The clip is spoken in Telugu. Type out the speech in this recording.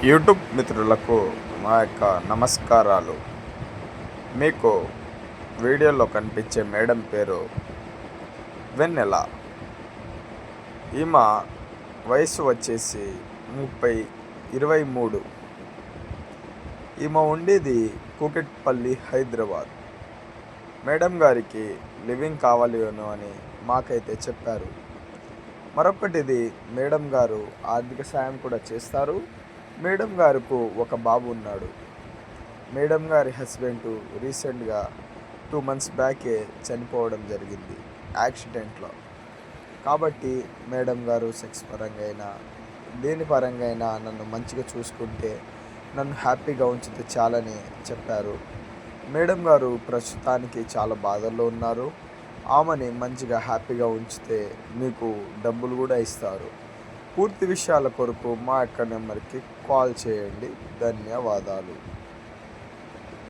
యూట్యూబ్ మిత్రులకు మా యొక్క నమస్కారాలు. మీకు వీడియోలో కనిపించే మేడం పేరు వెన్నెల. ఈమె వయసు వచ్చేసి 23. ఈమె ఉండేది కూకట్పల్లి, హైదరాబాద్. మేడం గారికి లివింగ్ కావాలేను అని మాకైతే చెప్పారు. మరొకటిది, మేడం గారు ఆర్థిక సాయం కూడా చేస్తారు. మేడం గారికి ఒక బాబు ఉన్నాడు. మేడం గారి హస్బెండ్ రీసెంట్గా 2 months బ్యాకే చనిపోవడం జరిగింది యాక్సిడెంట్లో. కాబట్టి మేడం గారు సెక్స్ పరంగా అయినా దేని పరంగా అయినా నన్ను మంచిగా చూసుకుంటే, నన్ను హ్యాపీగా ఉంచితే చాలని చెప్పారు. మేడం గారు ప్రస్తుతానికి చాలా బాధల్లో ఉన్నారు. ఆమెని మంచిగా హ్యాపీగా ఉంచితే మీకు డబ్బులు కూడా ఇస్తారు. పూర్తి విషయాల కొరకు మా యొక్క నెంబర్కి కాల్ చేయండి. ధన్యవాదాలు.